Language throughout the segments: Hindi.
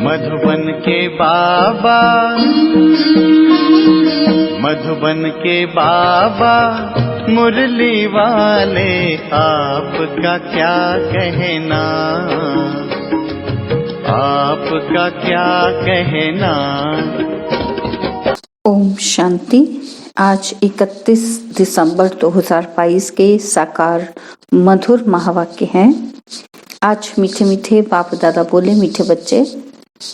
मधुबन के बाबा, मधुबन के बाबा मुरली वाले, आपका क्या कहना, आपका क्या कहना। ओम शांति। आज 31 दिसंबर 2022 के साकार मधुर महावाक्य हैं। आज मीठे मीठे बाप दादा बोले, मीठे बच्चे,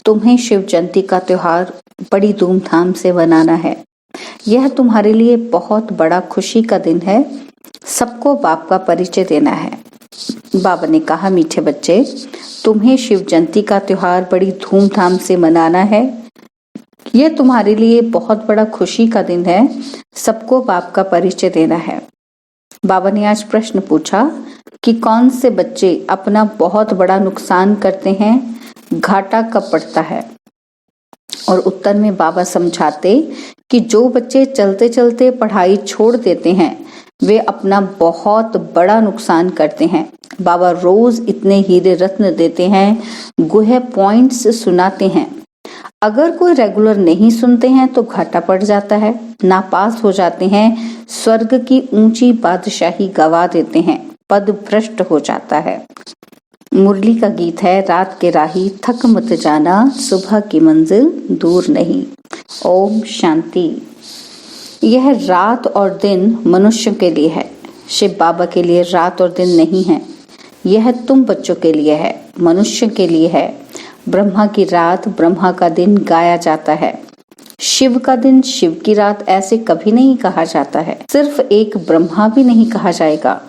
तुम्हें शिव जयंती का त्योहार बड़ी धूमधाम से मनाना है। यह तुम्हारे लिए बहुत बड़ा खुशी का दिन है। सबको बाप का परिचय देना है। बाबा ने कहा, मीठे बच्चे, तुम्हें शिव जयंती का त्योहार बड़ी धूमधाम से मनाना है। यह तुम्हारे लिए बहुत बड़ा खुशी का दिन है। सबको बाप का परिचय देना है। बाबा ने आज प्रश्न पूछा कि कौन से बच्चे अपना बहुत बड़ा नुकसान करते हैं, घाटा कब पड़ता है। और उत्तर में बाबा समझाते कि जो बच्चे चलते चलते पढ़ाई छोड़ देते हैं, वे अपना बहुत बड़ा नुकसान करते हैं। बाबा रोज इतने हीरे रत्न देते हैं, गुहे पॉइंट्स सुनाते हैं। अगर कोई रेगुलर नहीं सुनते हैं तो घाटा पड़ जाता है, नापास हो जाते हैं, स्वर्ग की ऊंची बादशाही गवा देते हैं, पद भ्रष्ट हो जाता है। मुरली का गीत है, रात के राही थक मत जाना, सुबह की मंजिल दूर नहीं। ओम शांति। यह रात और दिन मनुष्य के लिए है। शिव बाबा के लिए रात और दिन नहीं है। यह तुम बच्चों के लिए है, मनुष्य के लिए है। ब्रह्मा की रात, ब्रह्मा का दिन गाया जाता है। शिव का दिन, शिव की रात ऐसे कभी नहीं कहा जाता है। सिर्फ एक ब्रह्मा भी नहीं कहा जाएगा।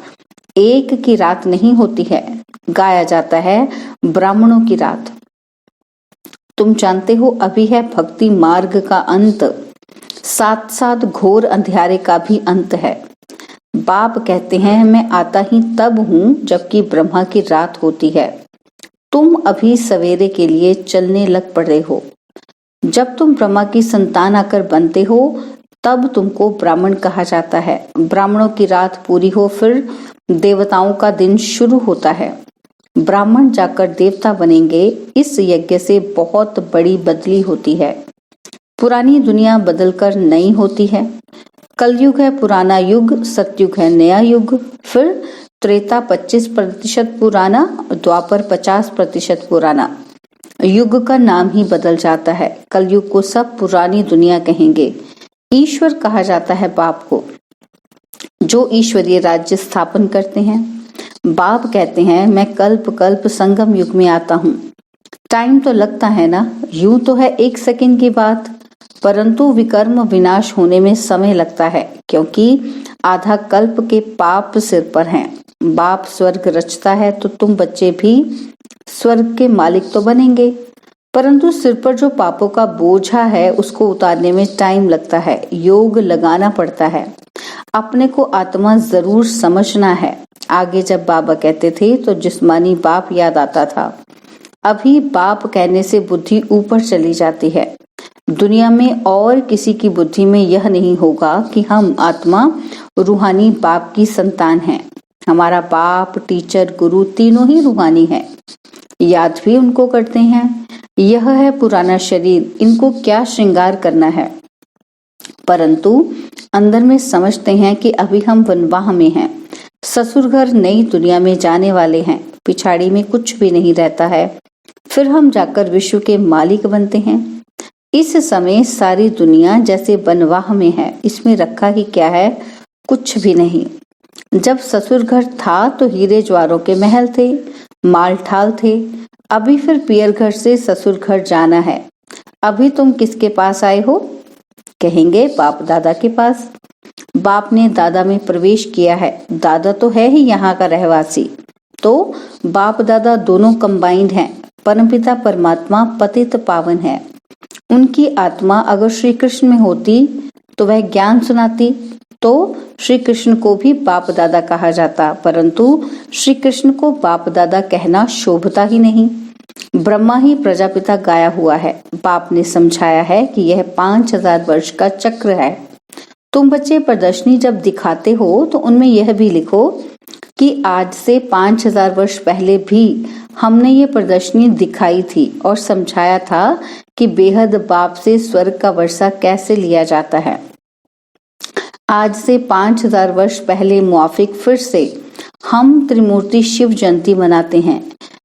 एक की रात नहीं होती है, गाया जाता है ब्राह्मणों की रात। तुम जानते हो, अभी है भक्ति मार्ग का अंत, साथ साथ घोर अंधियारे का भी अंत है। बाप कहते हैं, मैं आता ही तब हूँ जबकि ब्रह्मा की रात होती है। तुम अभी सवेरे के लिए चलने लग पड़े हो। जब तुम ब्रह्मा की संतान आकर बनते हो, तब तुमको ब्राह्मण कहा जाता है। ब्राह्मणों की रात पूरी हो, फिर देवताओं का दिन शुरू होता है। ब्राह्मण जाकर देवता बनेंगे। इस यज्ञ से बहुत बड़ी बदली होती है। पुरानी दुनिया बदलकर नई होती है। कलयुग है पुराना युग, सतयुग है नया युग, फिर त्रेता 25% पुराना, द्वापर 50% पुराना। युग का नाम ही बदल जाता है। कलयुग को सब पुरानी दुनिया कहेंगे। ईश्वर कहा जाता है बाप को, जो ईश्वरीय राज्य स्थापन करते हैं। बाप कहते हैं, मैं कल्प कल्प संगम युग में आता हूँ। टाइम तो लगता है ना, यूं तो है 1 सेकंड की बात, परंतु विकर्म विनाश होने में समय लगता है, क्योंकि आधा कल्प के पाप सिर पर हैं। बाप स्वर्ग रचता है तो तुम बच्चे भी स्वर्ग के मालिक तो बनेंगे, परंतु सिर पर जो पापों का बोझा है उसको उतारने में टाइम लगता है, योग लगाना पड़ता है। अपने को आत्मा जरूर समझना है। आगे जब बाबा कहते थे तो जिस्मानी बाप याद आता था। अभी बाप कहने से बुद्धि ऊपर चली जाती है। दुनिया में और किसी की बुद्धि में यह नहीं होगा कि हम आत्मा रूहानी बाप की संतान हैं। हमारा बाप, टीचर, गुरु तीनों ही रूहानी है। याद भी उनको करते हैं। यह है पुराना शरीर, इनको क्या श्रृंगार करना है, परंतु अंदर में समझते हैं कि अभी हम वनवाह में हैं। ससुर घर नई दुनिया में जाने वाले हैं। पिछाड़ी में कुछ भी नहीं रहता है, फिर हम जाकर विश्व के मालिक बनते हैं। इस समय सारी दुनिया जैसे वनवाह में है। इसमें रखा ही क्या है, कुछ भी नहीं। जब ससुर घर था तो हीरे ज्वारों के महल थे, माल ठाल थे। अभी फिर पियर घर से ससुर घर जाना है। अभी तुम किसके पास आए हो? कहेंगे बाप दादा के पास। बाप ने दादा में प्रवेश किया है। दादा तो है ही यहाँ का रहवासी, तो बाप दादा दोनों कंबाइंड हैं। परमपिता परमात्मा पतित पावन है। उनकी आत्मा अगर श्री कृष्ण में होती तो वह ज्ञान सुनाती, तो श्री कृष्ण को भी बाप दादा कहा जाता, परंतु श्री कृष्ण को बाप दादा कहना शोभता ही नहीं। ब्रह्मा ही प्रजापिता गाया हुआ है। बाप ने समझाया है कि यह 5000 वर्ष का चक्र है। तुम बच्चे प्रदर्शनी जब दिखाते हो तो उनमें यह भी लिखो कि आज से 5000 वर्ष पहले भी हमने ये प्रदर्शनी दिखाई थी और समझाया था कि बेहद बाप से स्वर्ग का वर्षा कैसे लिया जाता है। आज से 5000 वर्ष पहले मुआफिक फिर से हम त्रिमूर्ति शिव जयंती मनाते हैं।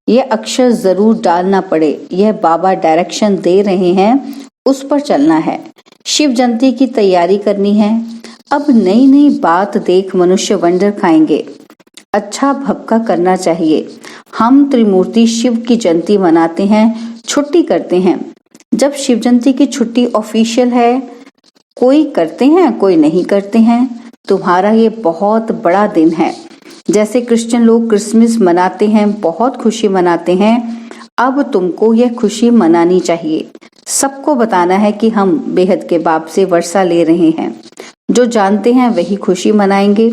यह अक्षर जरूर डालना पड़े, यह बाबा डायरेक्शन दे रहे हैं, उस पर चलना है। शिव जयंती की तैयारी करनी है। अब नई नई बात देख मनुष्य वंडर खाएंगे। अच्छा भक्का करना चाहिए। हम त्रिमूर्ति शिव की जयंती मनाते हैं, छुट्टी करते हैं। जब शिव जयंती की छुट्टी ऑफिशियल है, कोई करते हैं कोई नहीं करते हैं। तुम्हारा ये बहुत बड़ा दिन है। जैसे क्रिश्चियन लोग क्रिसमस मनाते हैं, बहुत खुशी मनाते हैं, अब तुमको यह खुशी मनानी चाहिए। सबको बताना है कि हम बेहद के बाप से वर्षा ले रहे हैं। जो जानते हैं वही खुशी मनाएंगे।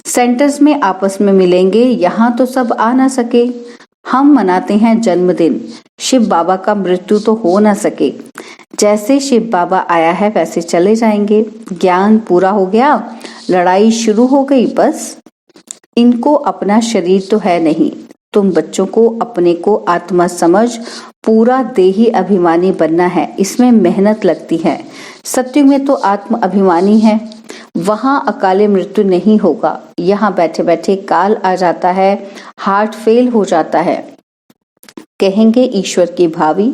सेंटर्स में आपस में मिलेंगे। यहाँ तो सब आ ना सके। हम मनाते हैं जन्मदिन। शिव बाबा का मृत्यु तो हो ना सके। जैसे शिव बाबा आया है वैसे चले जाएंगे। ज्ञान पूरा हो गया, लड़ाई शुरू हो गई। बस इनको अपना शरीर तो है नहीं। तुम बच्चों को अपने को आत्मा समझ पूरा देही अभिमानी बनना है। इसमें मेहनत लगती है। सत्युग में तो आत्म अभिमानी है, वहां अकाले मृत्यु नहीं होगा। यहाँ बैठे बैठे काल आ जाता है, हार्ट फेल हो जाता है। कहेंगे ईश्वर की भावी,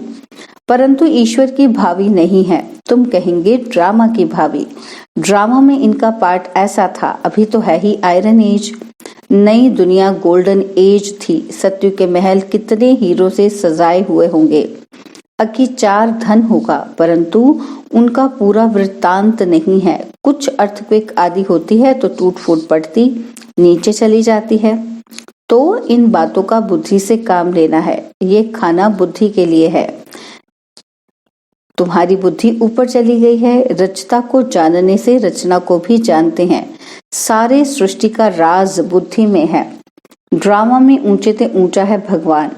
परंतु ईश्वर की भावी नहीं है। तुम कहेंगे ड्रामा की भावी। ड्रामा में इनका पार्ट ऐसा था। अभी तो है ही आयरन एज। नई दुनिया गोल्डन एज थी। सत्यु के महल कितने हीरो से सजाए हुए होंगे। अकी चार धन होगा, परंतु उनका पूरा वृत्तांत नहीं है। कुछ अर्थक्वेक आदि होती है तो टूट फूट पड़ती, नीचे चली जाती है। तो इन बातों का बुद्धि से काम लेना है। ये खाना बुद्धि के लिए है। तुम्हारी बुद्धि ऊपर चली गई है। रचता को जानने से रचना को भी जानते हैं। सारे सृष्टि का राज बुद्धि में है। ड्रामा में ऊंचे से ऊंचा है भगवान,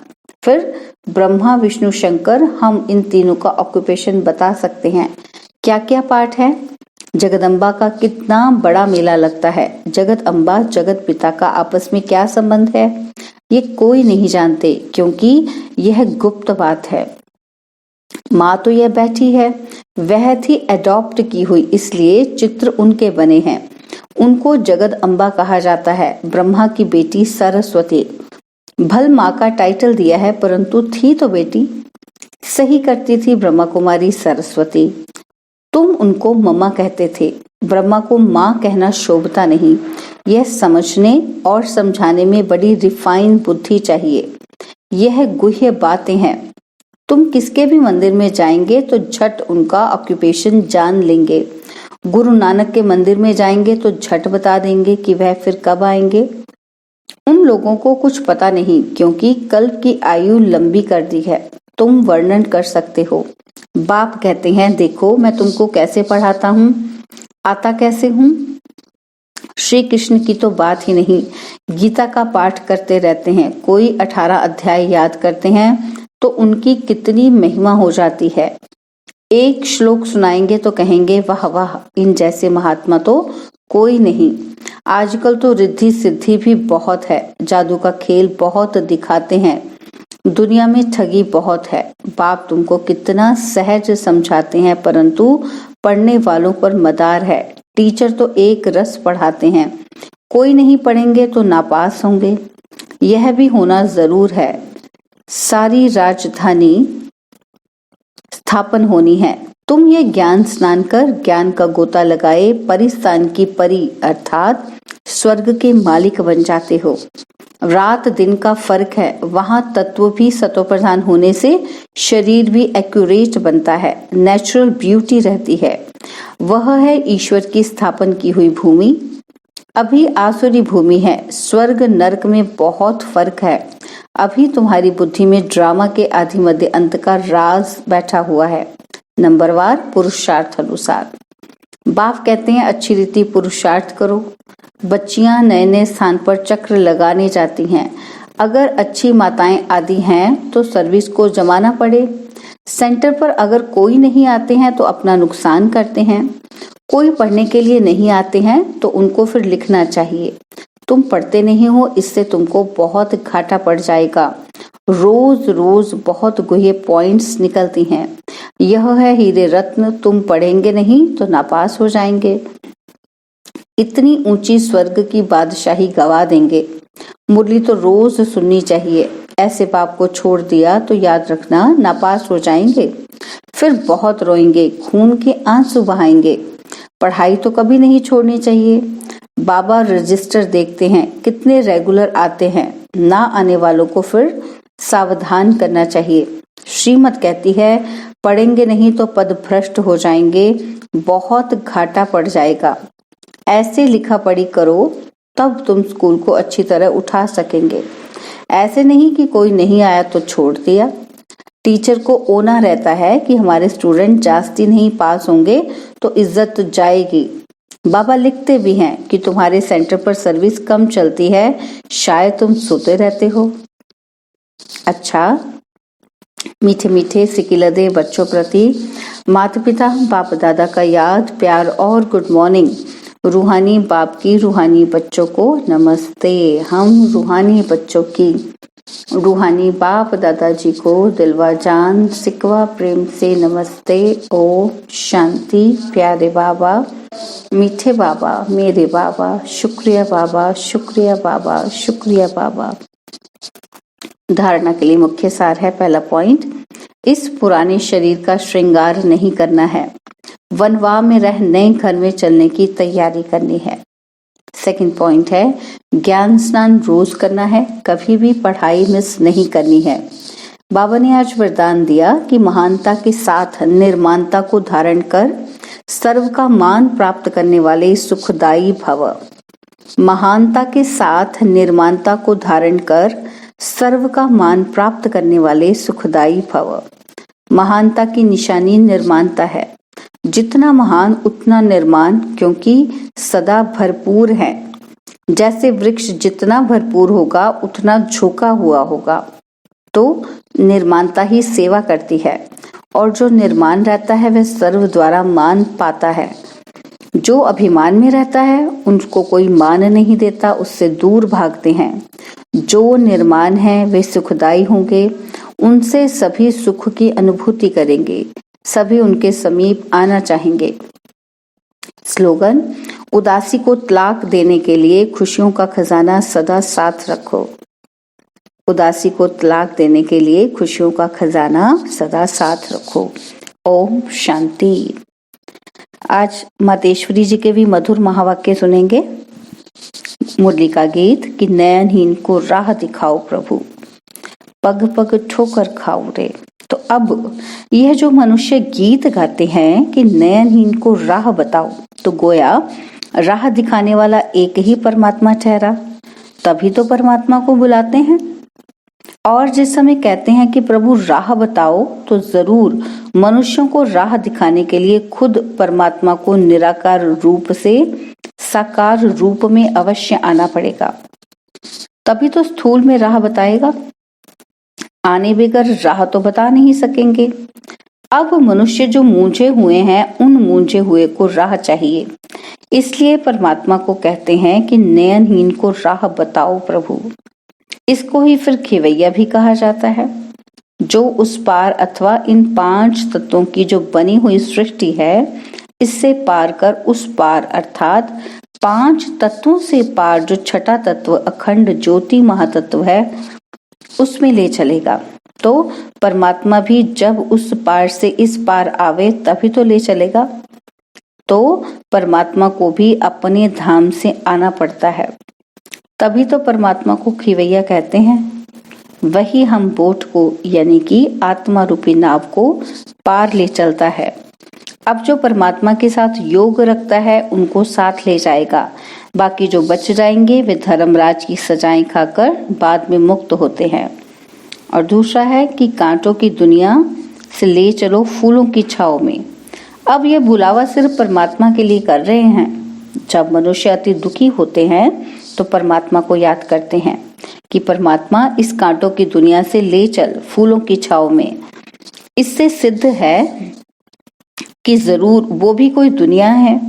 फिर ब्रह्मा विष्णु शंकर। हम इन तीनों का ऑक्यूपेशन बता सकते हैं। क्या क्या पार्ट है। जगदम्बा का कितना बड़ा मेला लगता है। जगत अम्बा जगत पिता का आपस में क्या संबंध है, ये कोई नहीं जानते, क्योंकि यह गुप्त बात है। माँ तो यह बैठी है, वह थी एडॉप्ट की हुई, इसलिए चित्र उनके बने हैं। उनको जगत अम्बा कहा जाता है। ब्रह्मा की बेटी सरस्वती। भल माँ का टाइटल दिया है, परंतु थी तो बेटी। सही करती थी ब्रह्मा कुमारी सरस्वती। तुम उनको मम्मा कहते थे। ब्रह्मा को माँ कहना शोभता नहीं। यह समझने और समझाने में बड़ी रिफाइन बुद्धि चाहिए। यह गुह्य बातें हैं। तुम किसके भी मंदिर में जाएंगे तो झट उनका ऑक्यूपेशन जान लेंगे। गुरु नानक के मंदिर में जाएंगे तो झट बता देंगे कि वह फिर कब आएंगे। उन लोगों को कुछ पता नहीं, क्योंकि कल्प की आयु लंबी कर दी है। तुम वर्णन कर सकते हो। बाप कहते हैं, देखो मैं तुमको कैसे पढ़ाता हूँ, आता कैसे हूँ। श्री कृष्ण की तो बात ही नहीं, गीता का पाठ करते रहते हैं। कोई 18 अध्याय याद करते हैं तो उनकी कितनी महिमा हो जाती है। एक श्लोक सुनाएंगे तो कहेंगे वाह वाह, इन जैसे महात्मा तो कोई नहीं। आजकल तो रिद्धि सिद्धि भी बहुत है। जादू का खेल बहुत दिखाते हैं। दुनिया में ठगी बहुत है। बाप तुमको कितना सहज समझाते हैं, परंतु पढ़ने वालों पर मदार है। टीचर तो एक रस पढ़ाते हैं, कोई नहीं पढ़ेंगे तो नापास होंगे। यह भी होना जरूर है। सारी राजधानी स्थापन होनी है। तुम ये ज्ञान स्नान कर ज्ञान का गोता लगाए परिस्थान की परी अर्थात स्वर्ग के मालिक बन जाते हो। रात दिन का फर्क है। वहां तत्व भी सतोप्रधान होने से शरीर भी एक्यूरेट बनता है, नेचुरल ब्यूटी रहती है। वह है ईश्वर की स्थापन की हुई भूमि। अभी आसुरी भूमि है। स्वर्ग नरक में बहुत फर्क है। अभी तुम्हारी बुद्धि में ड्रामा के आदि मध्य अंत का राज बैठा हुआ है। नंबरवार पुरुषार्थ अनुसार। बाप कहते हैं अच्छी रीति पुरुषार्थ करो। बच्चियां नए नए स्थान पर चक्र लगाने जाती हैं। अगर अच्छी माताएं आदि हैं तो सर्विस को जमाना पड़े। सेंटर पर अगर कोई नहीं आते हैं तो अपना नुकसान करते हैं। कोई पढ़ने के लिए नहीं आते हैं तो उनको फिर लिखना चाहिए। तुम पढ़ते नहीं हो, इससे तुमको बहुत घाटा पड़ जाएगा। रोज रोज बहुत गुहे पॉइंट्स निकलती हैं। यह है हीरे रत्न, तुम पढ़ेंगे नहीं तो नापास हो जाएंगे। इतनी ऊंची स्वर्ग की बादशाही गवा देंगे। मुरली तो रोज सुननी चाहिए। ऐसे बाप को छोड़ दिया तो याद रखना नापास हो जाएंगे, फिर बहुत रोएंगे, खून के आंसू बहाएंगे। पढ़ाई तो कभी नहीं छोड़नी चाहिए। बाबा रजिस्टर देखते हैं कितने रेगुलर आते हैं, ना आने वालों को फिर सावधान करना चाहिए। श्रीमत कहती है पढ़ेंगे नहीं तो पद भ्रष्ट हो जाएंगे, बहुत घाटा पड़ जाएगा। ऐसे लिखा पढ़ी करो तब तुम स्कूल को अच्छी तरह उठा सकेंगे। ऐसे नहीं कि कोई नहीं आया तो छोड़ दिया। टीचर को ओना रहता है कि हमारे स्टूडेंट जास्ती नहीं पास होंगे तो इज्जत जाएगी। बाबा लिखते भी हैं कि तुम्हारे सेंटर पर सर्विस कम चलती है, शायद तुम सोते रहते हो। अच्छा, मीठे मीठे सिकिलदे बच्चों प्रति माता पिता बाप दादा का याद, प्यार और गुड मॉर्निंग। रूहानी बाप की रूहानी बच्चों को नमस्ते। हम रूहानी बच्चों की रूहानी बाप दादाजी को दिलवा जान सिकवा प्रेम से नमस्ते। ओम शांति। प्यारे बाबा, मीठे बाबा, मेरे बाबा, शुक्रिया बाबा, शुक्रिया बाबा, शुक्रिया बाबा। धारणा के लिए मुख्य सार है। पहला पॉइंट, इस पुराने शरीर का श्रृंगार नहीं करना है, वनवाह में रह नए घर में चलने की तैयारी करनी है। सेकंड पॉइंट है, ज्ञान स्नान रोज करना है, कभी भी पढ़ाई मिस नहीं करनी है। बाबा ने आज वरदान दिया कि महानता के साथ निर्माणता को धारण कर सर्व का मान प्राप्त करने वाले सुखदायी भव। महानता के साथ निर्माणता को धारण कर सर्व का मान प्राप्त करने वाले सुखदायी भव। महानता की निशानी निर्माणता है। जितना महान उतना निर्माण, क्योंकि सदा भरपूर है। जैसे वृक्ष जितना भरपूर होगा उतना झुका हुआ होगा, तो निर्माणता ही सेवा करती है, और जो निर्माण रहता है वह सर्व द्वारा मान पाता है। जो अभिमान में रहता है उनको कोई मान नहीं देता, उससे दूर भागते हैं। जो निर्माण है वे सुखदायी होंगे, उनसे सभी सुख की अनुभूति करेंगे, सभी उनके समीप आना चाहेंगे। स्लोगन, उदासी को तलाक देने के लिए खुशियों का खजाना सदा साथ रखो। उदासी को तलाक देने के लिए खुशियों का खजाना सदा साथ रखो। ओम शांति। आज मातेश्वरी जी के भी मधुर महावाक्य सुनेंगे। मुरली का गीत कि नयनहीन को राह दिखाओ प्रभु, पग पग ठोकर खाओ रे। तो अब यह जो मनुष्य गीत गाते हैं कि नयनहीन को राह बताओ, तो गोया राह दिखाने वाला एक ही परमात्मा ठहरा, तभी तो परमात्मा को बुलाते हैं। और जिस समय कहते हैं कि प्रभु राह बताओ, तो जरूर मनुष्यों को राह दिखाने के लिए खुद परमात्मा को निराकार रूप से साकार रूप में अवश्य आना पड़ेगा, तभी तो स्थूल में राह बताएगा। आने बगैर राह तो बता नहीं सकेंगे। अब मनुष्य जो मूंझे हुए हैं, उन मूंझे हुए को राह चाहिए, इसलिए परमात्मा को कहते हैं कि नयनहीन को राह बताओ प्रभु। इसको ही फिर खेवैया भी कहा जाता है। जो उस पार अथवा इन 5 तत्वों की जो बनी हुई सृष्टि है, इससे पार कर उस पार अर्थात 5 तत्वों से पार जो छठा तत्व अखंड ज्योति महातत्व है, उसमें ले चलेगा। तो परमात्मा भी जब उस पार से इस पार आवे तभी तो ले चलेगा। तो परमात्मा को भी अपने धाम से आना पड़ता है, तभी तो परमात्मा को खिवैया कहते हैं। वही हम बोट को यानी कि आत्मा रूपी नाव को पार ले चलता है। अब जो परमात्मा के साथ योग रखता है उनको साथ ले जाएगा। बाकी जो बच जाएंगे वे धर्मराज की सजाएं खाकर बाद में मुक्त होते हैं। और दूसरा है कि कांटों की दुनिया से ले चलो फूलों की छाव में। अब यह बुलावा सिर्फ परमात्मा के लिए कर रहे हैं। जब मनुष्य अति दुखी होते हैं तो परमात्मा को याद करते हैं कि परमात्मा इस कांटों की दुनिया से ले चल फूलों की छाव में। इससे सिद्ध है कि जरूर वो भी कोई दुनिया है।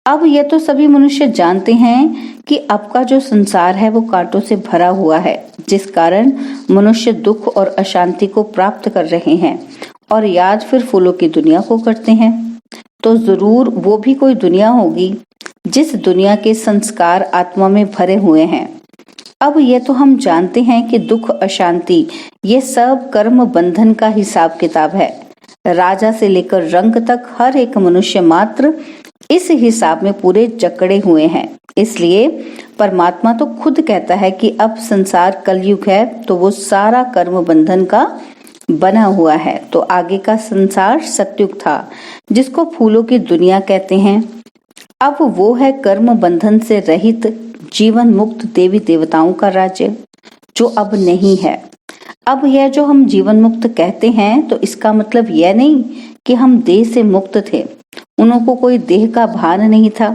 अब यह तो सभी मनुष्य जानते हैं कि अब का जो संसार है वो कांटों से भरा हुआ है। जिस कारण मनुष्य दुख और अशांति को प्राप्त कर रहे हैं और याद फिर फूलों की दुनिया को करते हैं। तो जरूर वो भी कोई दुनिया होगी जिस दुनिया के संस्कार आत्मा में भरे हुए हैं। अब ये तो हम जानते हैं कि दुख, अशांति ये सब कर्म बंधन का हिसाब किताब है। राजा से लेकर रंग तक हर एक मनुष्य मात्र इस हिसाब में पूरे जकड़े हुए हैं। इसलिए परमात्मा तो खुद कहता है कि अब संसार कलयुग है, तो वो सारा कर्म बंधन का बना हुआ है। तो आगे का संसार सतयुग था, जिसको फूलों की दुनिया कहते हैं। अब वो है कर्म बंधन से रहित जीवन मुक्त देवी देवताओं का राज्य, जो अब नहीं है। अब यह जो हम जीवन मुक्त कहते हैं, तो इसका मतलब यह नहीं कि हम देह से मुक्त थे, उनको कोई देह का भान नहीं था,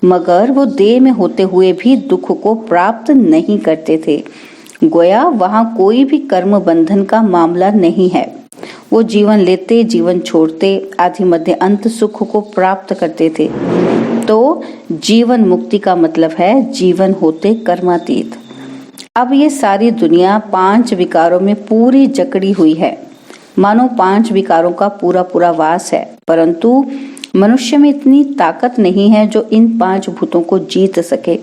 मगर वो देह में होते हुए भी दुख को प्राप्त नहीं करते थे। गोया वहां कोई भी कर्म बंधन का मामला नहीं है। वो जीवन लेते, जीवन छोड़ते, आदि मध्य अंत सुख को प्राप्त करते थे। तो जीवन मुक्ति का मतलब है जीवन होते कर्मातीत। अब ये सारी दुनिया 5 विकारों में पूरी जकड़ी हुई है, मानो 5 विकारों का पूरा पूरा वास है। परंतु मनुष्य में इतनी ताकत नहीं है जो इन 5 भूतों को जीत सके।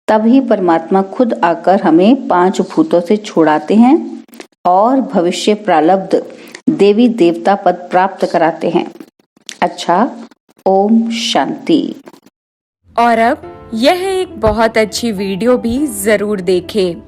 तभी परमात्मा खुद आकर हमें 5 भूतों से छुड़ाते हैं और भविष्य प्रारब्ध देवी देवता पद प्राप्त कराते हैं। अच्छा, ओम शांति। और अब यह एक बहुत अच्छी वीडियो भी जरूर देखें।